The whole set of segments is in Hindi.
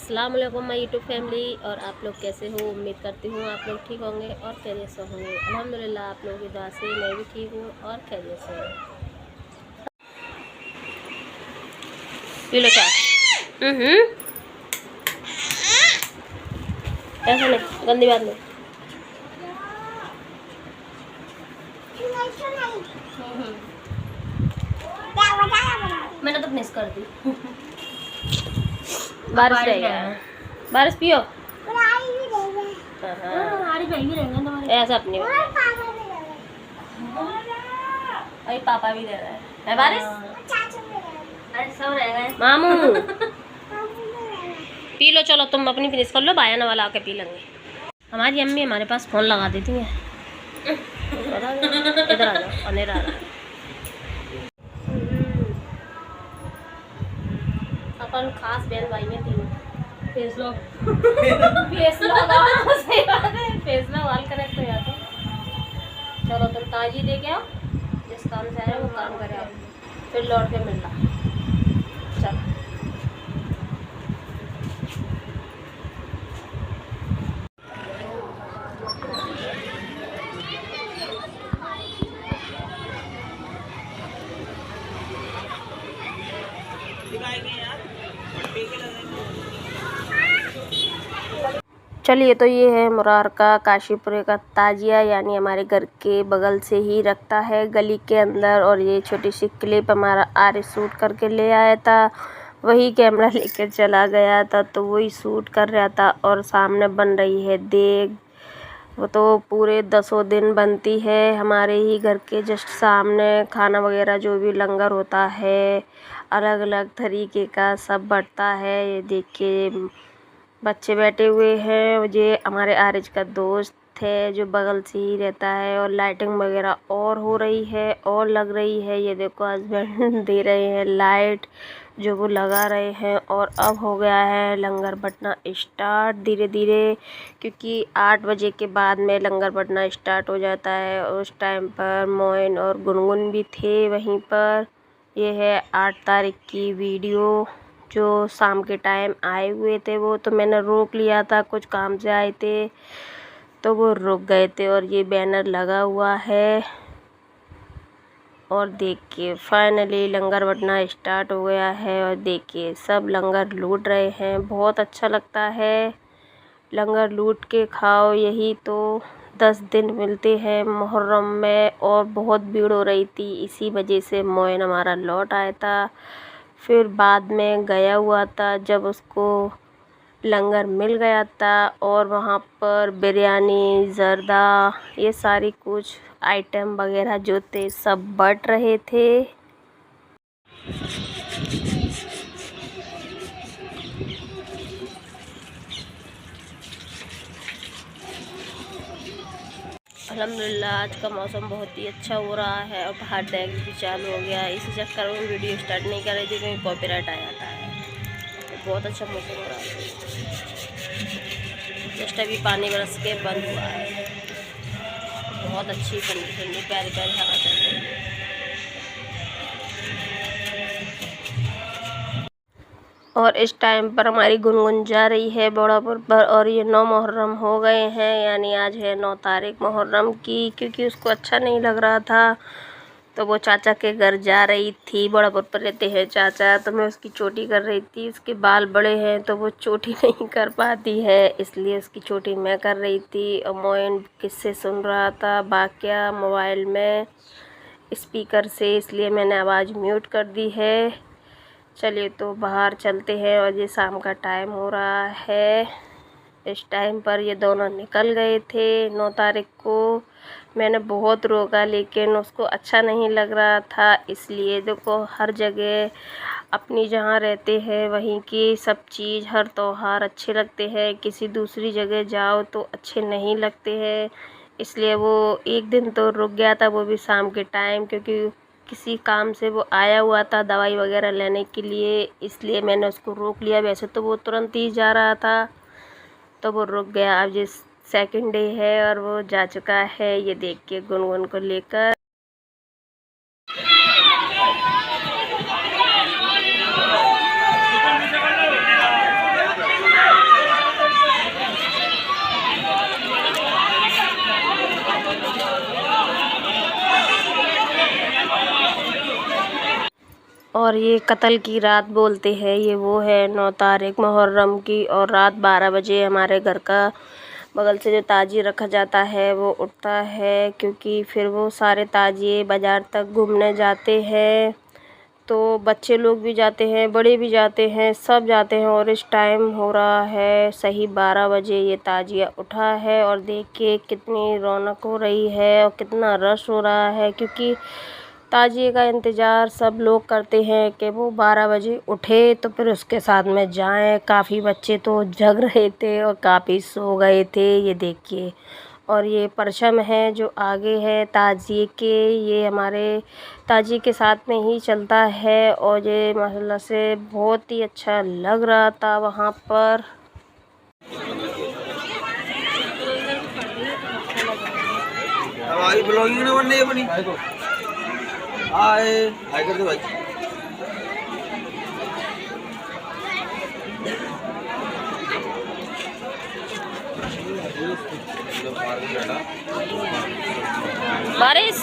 अस्सलाम वालेकुम माय यूट्यूब फैमिली। और आप लोग कैसे हो? उम्मीद करती हूँ आप लोग ठीक होंगे और खैरियत से होंगे। अल्हम्दुलिल्लाह आप लोगों की दुआ से मैं भी ठीक हूँ और खैरियत से हूँ। पी लो चाय। ऐसा नहीं, गंदी बात नहीं। मैंने तो फिनिश कर दी। बारिश रहेगा, बारिश पियो। ऐसा अपनी अरे पापा भी दे रहा है बारिश। अरे सब रहेगा मामू। पी लो, चलो तुम अपनी फिनिश कर लो, बायाना वाला आके पी लेंगे। हमारी अम्मी हमारे पास फोन लगा देती है। इधर आ जाओ, अंधेरा आ रहा है। अपन खास बहन भाई में तीन फेस लॉक फेस लॉक सही बात है, फेस लॉक वाल करेक्ट हो जाता। चलो तुम ताजी दे के आओ, जिस काम से आए वो काम करे आओ, फिर लौट के मिलना। चलो चलिए, तो ये है मुरार का काशीपुरे का ताजिया, यानी हमारे घर के बगल से ही रखता है गली के अंदर। और ये छोटी सी क्लिप हमारा आर्य शूट करके ले आया था, वही कैमरा लेकर चला गया था, तो वही शूट कर रहा था। और सामने बन रही है देग, वो तो पूरे 10 दिन बनती है हमारे ही घर के जस्ट सामने। खाना वगैरह जो भी लंगर होता है, अलग अलग तरीके का सब बढ़ता है। ये देखिए बच्चे बैठे हुए हैं, ये हमारे आरिज का दोस्त है जो बगल से ही रहता है। और लाइटिंग वगैरह और हो रही है और लग रही है। ये देखो हस्बैंड दे रहे हैं लाइट जो वो लगा रहे हैं। और अब हो गया है लंगर बंटना स्टार्ट धीरे धीरे, क्योंकि 8 बजे के बाद में लंगर बंटना स्टार्ट हो जाता है। उस टाइम पर मोइन और गुनगुन भी थे वहीं पर। ये है 8 तारीख की वीडियो, जो शाम के टाइम आए हुए थे। वो तो मैंने रोक लिया था, कुछ काम से आए थे तो वो रुक गए थे। और ये बैनर लगा हुआ है। और देखिए फाइनली लंगर बंटना स्टार्ट हो गया है। और देखिए सब लंगर लूट रहे हैं, बहुत अच्छा लगता है। लंगर लूट के खाओ, यही तो 10 दिन मिलते हैं मुहर्रम में। और बहुत भीड़ हो रही थी, इसी वजह से मोइन हमारा लौट आया था। फिर बाद में गया हुआ था जब उसको लंगर मिल गया था। और वहाँ पर बिरयानी, ज़र्दा, ये सारी कुछ आइटम वगैरह जो थे सब बट रहे थे। अल्हम्दुलिल्लाह आज का मौसम बहुत ही अच्छा हो रहा है। और बाहर डेक भी चालू हो गया, इसी चक्कर में वीडियो स्टार्ट नहीं कर रही थी क्योंकि कॉपीराइट आ जाता है। तो बहुत अच्छा मौसम हो रहा है। जस्ट अभी पानी बरस के बंद हुआ है। बहुत अच्छी ठंडी ठंडी प्यारी प्यारी हवा चल रही है। और इस टाइम पर हमारी गुनगुन जा रही है बड़ापुर पर। और ये 9 मुहर्रम हो गए हैं, यानी आज है 9 तारीख मुहर्रम की। क्योंकि उसको अच्छा नहीं लग रहा था तो वो चाचा के घर जा रही थी। बड़ापुर पर रहते हैं चाचा, तो मैं उसकी चोटी कर रही थी। उसके बाल बड़े हैं तो वो चोटी नहीं कर पाती है, इसलिए उसकी चोटी मैं कर रही थी। और मोइन किससे सुन रहा था वाक़या मोबाइल में स्पीकर से, इसलिए मैंने आवाज़ म्यूट कर दी है। चलिए तो बाहर चलते हैं। और ये शाम का टाइम हो रहा है। इस टाइम पर ये दोनों निकल गए थे 9 तारीख को। मैंने बहुत रोका लेकिन उसको अच्छा नहीं लग रहा था, इसलिए देखो हर जगह अपनी जहाँ रहते हैं वहीं की सब चीज़, हर त्योहार अच्छे लगते हैं। किसी दूसरी जगह जाओ तो अच्छे नहीं लगते हैं, इसलिए वो एक दिन तो रुक गया था, वो भी शाम के टाइम, क्योंकि किसी काम से वो आया हुआ था दवाई वगैरह लेने के लिए, इसलिए मैंने उसको रोक लिया। वैसे तो वो तुरंत ही जा रहा था तो वो रुक गया। अब जिस सेकंड डे है और वो जा चुका है। ये देख के गुनगुन को लेकर और ये कत्ल की रात बोलते हैं, ये वो है 9 तारीख मुहर्रम की। और रात 12 बजे हमारे घर का बगल से जो ताजिए रखा जाता है वो उठता है, क्योंकि फिर वो सारे ताजिए बाज़ार तक घूमने जाते हैं। तो बच्चे लोग भी जाते हैं, बड़े भी जाते हैं, सब जाते हैं। और इस टाइम हो रहा है सही 12 बजे ये ताजिया उठा है। और देखिए कितनी रौनक हो रही है और कितना रश हो रहा है, क्योंकि ताजिए का इंतज़ार सब लोग करते हैं कि वो 12 बजे उठे तो फिर उसके साथ में जाएं। काफ़ी बच्चे तो जग रहे थे और काफ़ी सो गए थे, ये देखिए। और ये परचम है जो आगे है ताजिए के, ये हमारे ताजिए के साथ में ही चलता है। और ये माशाल्लाह से बहुत ही अच्छा लग रहा था वहाँ पर। ब्लॉगिंग नहीं बननी अपनी आए आए कर दो भाई। बारिश।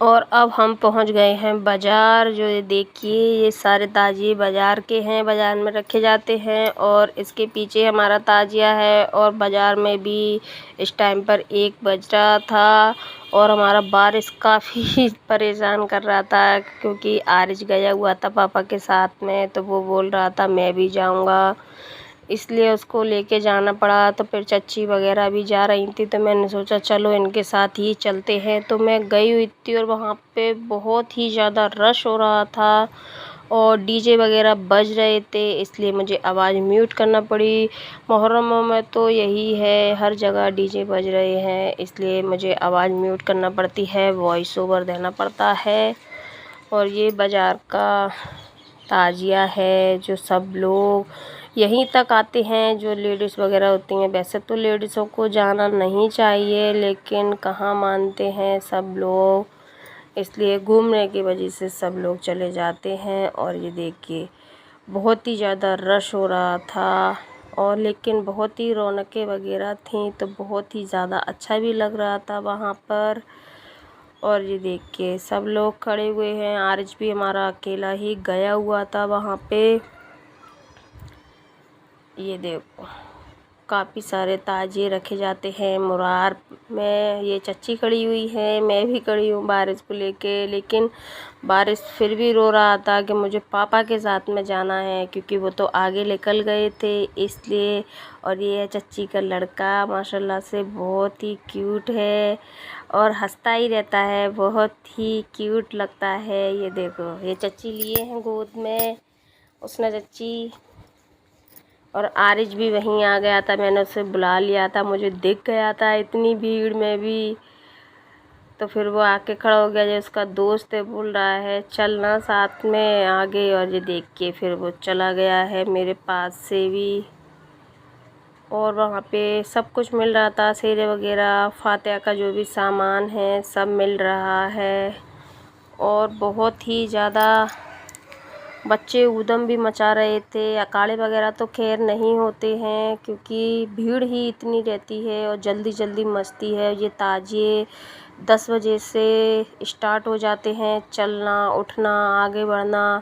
और अब हम पहुंच गए हैं बाज़ार। जो ये देखिए ये सारे ताजिए बाज़ार के हैं, बाज़ार में रखे जाते हैं। और इसके पीछे हमारा ताजिया है। और बाज़ार में भी इस टाइम पर 1 बज रहा था। और हमारा बारिश काफ़ी परेशान कर रहा था, क्योंकि आरिश गया हुआ था पापा के साथ में, तो वो बोल रहा था मैं भी जाऊंगा, इसलिए उसको लेके जाना पड़ा। तो फिर चच्ची वगैरह भी जा रही थी, तो मैंने सोचा चलो इनके साथ ही चलते हैं। तो मैं गई हुई थी और वहाँ पे बहुत ही ज़्यादा रश हो रहा था और डीजे वगैरह बज रहे थे, इसलिए मुझे आवाज़ म्यूट करना पड़ी। मुहर्रम में तो यही है, हर जगह डीजे बज रहे हैं, इसलिए मुझे आवाज़ म्यूट करना पड़ती है, वॉइस ओवर देना पड़ता है। और ये बाज़ार का ताजिया है जो सब लोग यहीं तक आते हैं, जो लेडीज़ वगैरह होती हैं। वैसे तो लेडीज़ों को जाना नहीं चाहिए, लेकिन कहाँ मानते हैं सब लोग, इसलिए घूमने की वजह से सब लोग चले जाते हैं। और ये देखिए बहुत ही ज़्यादा रश हो रहा था, और लेकिन बहुत ही रौनकें वगैरह थीं, तो बहुत ही ज़्यादा अच्छा भी लग रहा था वहाँ पर। और ये देखिए सब लोग खड़े हुए हैं, आरिज भी हमारा अकेला ही गया हुआ था वहाँ पे। ये देखो काफ़ी सारे ताजिए रखे जाते हैं मुरार में। ये चच्ची खड़ी हुई है, मैं भी खड़ी हूँ बारिश को लेके, लेकिन बारिश फिर भी रो रहा था कि मुझे पापा के साथ में जाना है, क्योंकि वो तो आगे निकल गए थे, इसलिए। और ये है चच्ची का लड़का, माशाल्लाह से बहुत ही क्यूट है और हंसता ही रहता है, बहुत ही क्यूट लगता है। ये देखो ये चच्ची लिए हैं गोद में उसने चच्ची। और आरिज भी वहीं आ गया था, मैंने उसे बुला लिया था, मुझे दिख गया था इतनी भीड़ में भी। तो फिर वो आके खड़ा हो गया, जो उसका दोस्त है बोल रहा है चलना साथ में आगे। और ये देख के फिर वो चला गया है मेरे पास से भी। और वहाँ पे सब कुछ मिल रहा था, सेरे वगैरह, फातिहा का जो भी सामान है सब मिल रहा है। और बहुत ही ज़्यादा बच्चे ऊधम भी मचा रहे थे। अखाड़े वगैरह तो खैर नहीं होते हैं, क्योंकि भीड़ ही इतनी रहती है और जल्दी जल्दी मचती है। ये ताजिए 10 बजे से स्टार्ट हो जाते हैं, चलना उठना आगे बढ़ना।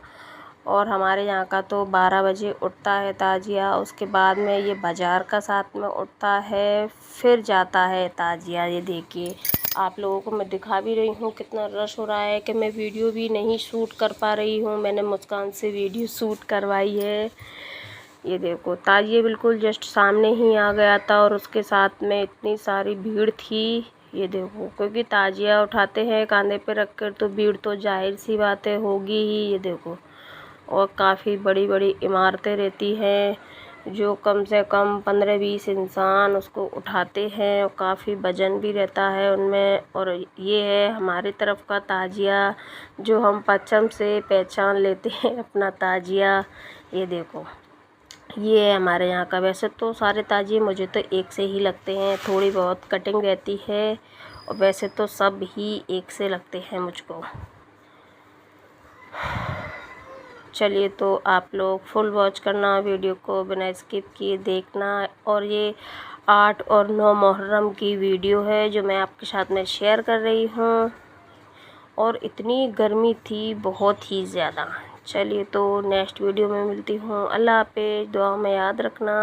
और हमारे यहाँ का तो 12 बजे उठता है ताजिया, उसके बाद में ये बाज़ार का साथ में उठता है, फिर जाता है ताजिया। ये देखिए आप लोगों को मैं दिखा भी रही हूँ कितना रश हो रहा है कि मैं वीडियो भी नहीं शूट कर पा रही हूँ। मैंने मुस्कान से वीडियो शूट करवाई है। ये देखो ताजिए बिल्कुल जस्ट सामने ही आ गया था और उसके साथ में इतनी सारी भीड़ थी। ये देखो क्योंकि ताजिया उठाते हैं कांधे पे रख कर, तो भीड़ तो जाहिर सी बातें होगी ही। ये देखो और काफ़ी बड़ी बड़ी इमारतें रहती हैं, जो कम से कम 15-20 इंसान उसको उठाते हैं, और काफ़ी वजन भी रहता है उनमें। और ये है हमारी तरफ का ताजिया, जो हम पश्चिम से पहचान लेते हैं अपना ताजिया। ये देखो ये है हमारे यहाँ का। वैसे तो सारे ताजिए मुझे तो एक से ही लगते हैं, थोड़ी बहुत कटिंग रहती है, और वैसे तो सब ही एक से लगते हैं मुझको। चलिए तो आप लोग फुल वॉच करना, वीडियो को बिना स्किप किए देखना। और ये 8 और 9 मुहर्रम की वीडियो है जो मैं आपके साथ में शेयर कर रही हूँ। और इतनी गर्मी थी बहुत ही ज़्यादा। चलिए तो नेक्स्ट वीडियो में मिलती हूँ। अल्लाह हाफ़िज़, दुआ में याद रखना।